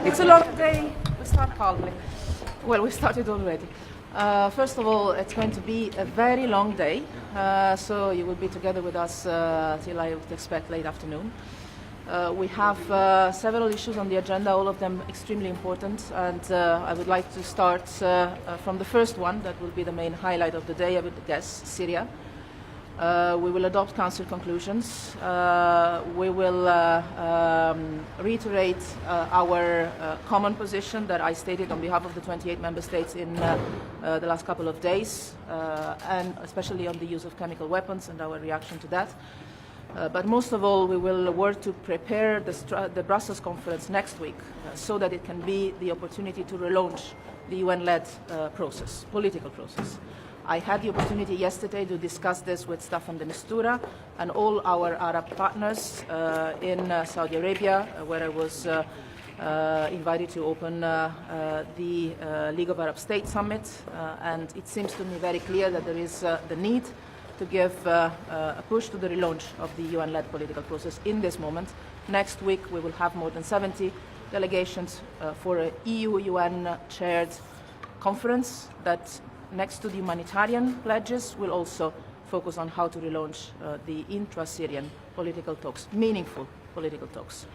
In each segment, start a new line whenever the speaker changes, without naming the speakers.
It's a long day. We start calmly. Well, we started already. First of all, it's going to be a very long day, so you will be together with us till I would expect late afternoon. We have several issues on the agenda, all of them extremely important, and I would like to start from the first one that will be the main highlight of the day, I would guess, Syria. We will adopt Council conclusions. We will reiterate our common position that I stated on behalf of the 28 member states in the last couple of days, and especially on the use of chemical weapons and our reaction to that. But most of all, we will work to prepare the Brussels conference next week so that it can be the opportunity to relaunch the UN-led process, political process. I had the opportunity yesterday to discuss this with Staffan de Mistura and all our Arab partners in Saudi Arabia, where I was invited to open the League of Arab States Summit. And it seems to me very clear that there is the need to give a push to the relaunch of the UN-led political process in this moment. Next week, we will have more than 70 delegations for an EU-UN chaired conference that, next to the humanitarian pledges, will also focus on how to relaunch the intra-Syrian political talks, meaningful political talks.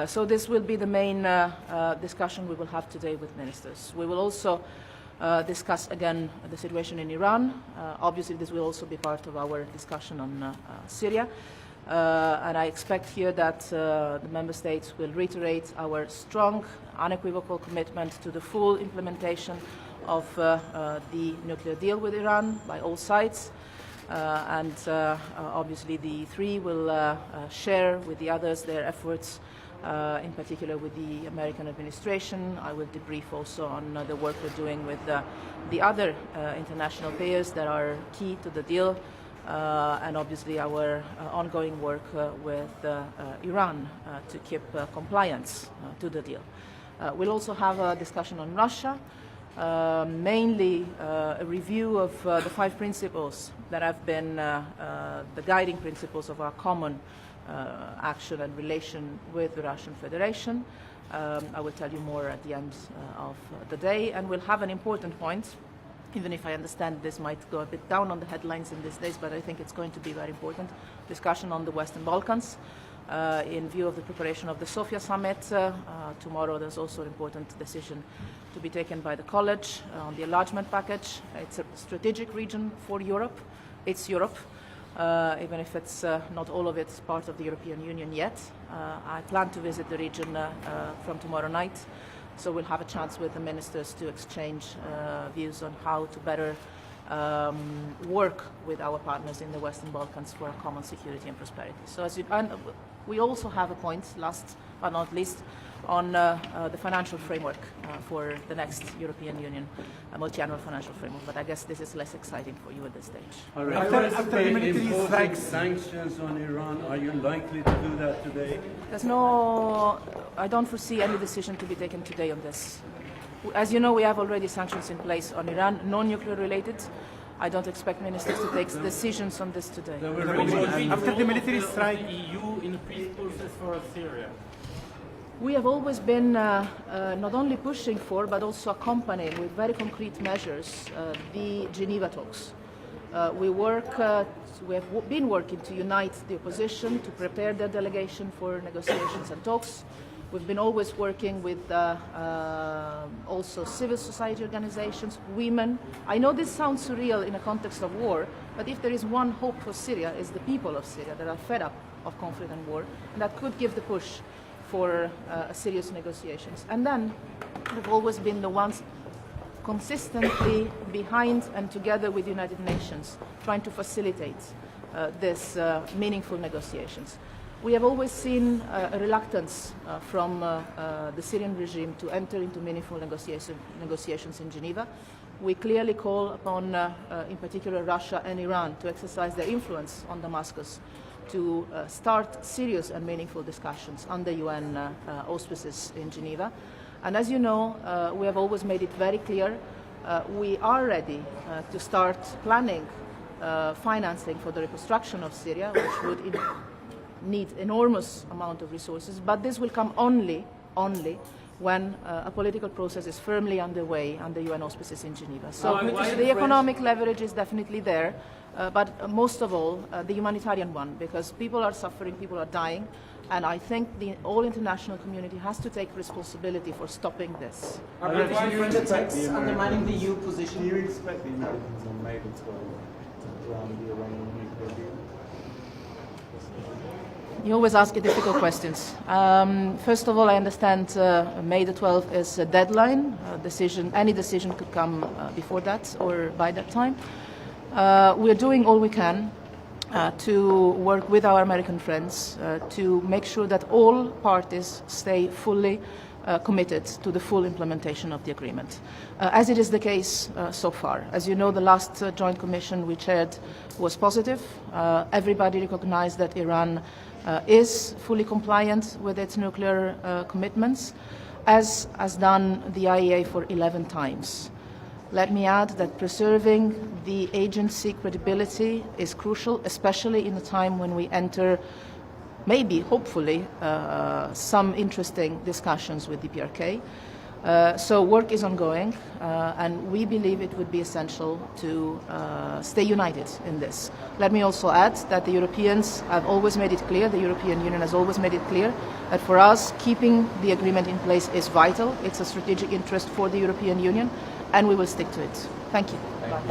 So this will be the main discussion we will have today with ministers. We will also discuss again the situation in Iran. Obviously, this will also be part of our discussion on Syria. And I expect here that the member states will reiterate our strong, unequivocal commitment to the full implementation of the nuclear deal with Iran by all sides. And obviously the three will share with the others their efforts, in particular with the American administration. I will debrief also on the work we're doing with the other international players that are key to the deal, and obviously our ongoing work with Iran to keep compliance to the deal. We'll also have a discussion on Russia. Mainly a review of the 5 principles that have been the guiding principles of our common action and relation with the Russian Federation. I will tell you more at the end of the day, and we'll have an important point, even if I understand this might go a bit down on the headlines in these days, but I think it's going to be very important, discussion on the Western Balkans. In view of the preparation of the Sofia summit, tomorrow there's also an important decision to be taken by the College on the enlargement package. It's a strategic region for Europe. It's Europe, even if it's not all of it part of the European Union yet. I plan to visit the region from tomorrow night, so we'll have a chance with the ministers to exchange views on how to better work with our partners in the Western Balkans for a common security and prosperity. So we also have a point, last but not least, on the financial framework for the next European Union multi-annual financial framework. But I guess this is less exciting for you at this stage.
All right. After imposing sanctions on Iran, are you likely to do that today?
I don't foresee any decision to be taken today on this. As you know, we have already sanctions in place on Iran, non-nuclear related. I don't expect ministers to take decisions on this today.
After the military strike, the EU in the peace process for Syria.
We have always been not only pushing for, but also accompanying with very concrete measures the Geneva talks. We have been working to unite the opposition, to prepare their delegation for negotiations and talks. We've been always working with also civil society organizations, women. I know this sounds surreal in a context of war, but if there is one hope for Syria, it's the people of Syria that are fed up of conflict and war, and that could give the push for serious negotiations. And then we've always been the ones consistently behind and together with the United Nations, trying to facilitate these meaningful negotiations. We have always seen a reluctance from the Syrian regime to enter into meaningful negotiations in Geneva. We clearly call upon, in particular, Russia and Iran to exercise their influence on Damascus to start serious and meaningful discussions under UN auspices in Geneva. And as you know, we have always made it very clear we are ready to start planning financing for the reconstruction of Syria, which would need enormous amount of resources, but this will come only when a political process is firmly underway under UN auspices in Geneva. So
Why
the economic leverage is definitely there, but most of all the humanitarian one, because people are suffering, people are dying, and I think the whole international community has to take responsibility for stopping this.
Are French attacks undermining the EU
Do
position?
you expect the Americans on May the 12th to ground the Iranian nuclear deal?
You always ask difficult questions. First of all, I understand May the 12th is a deadline. Any decision could come before that or by that time. We are doing all we can to work with our American friends to make sure that all parties stay fully committed to the full implementation of the agreement, as it is the case so far. As you know, the last joint commission we chaired was positive. Everybody recognized that Iran is fully compliant with its nuclear commitments, as has done the IAEA for 11 times. Let me add that preserving the agency credibility is crucial, especially in a time when we enter, maybe, hopefully, some interesting discussions with the PRK. So work is ongoing, and we believe it would be essential to stay united in this. Let me also add that the Europeans have always made it clear, the European Union has always made it clear, that for us, keeping the agreement in place is vital. It's a strategic interest for the European Union, and we will stick to it. Thank you. Bye.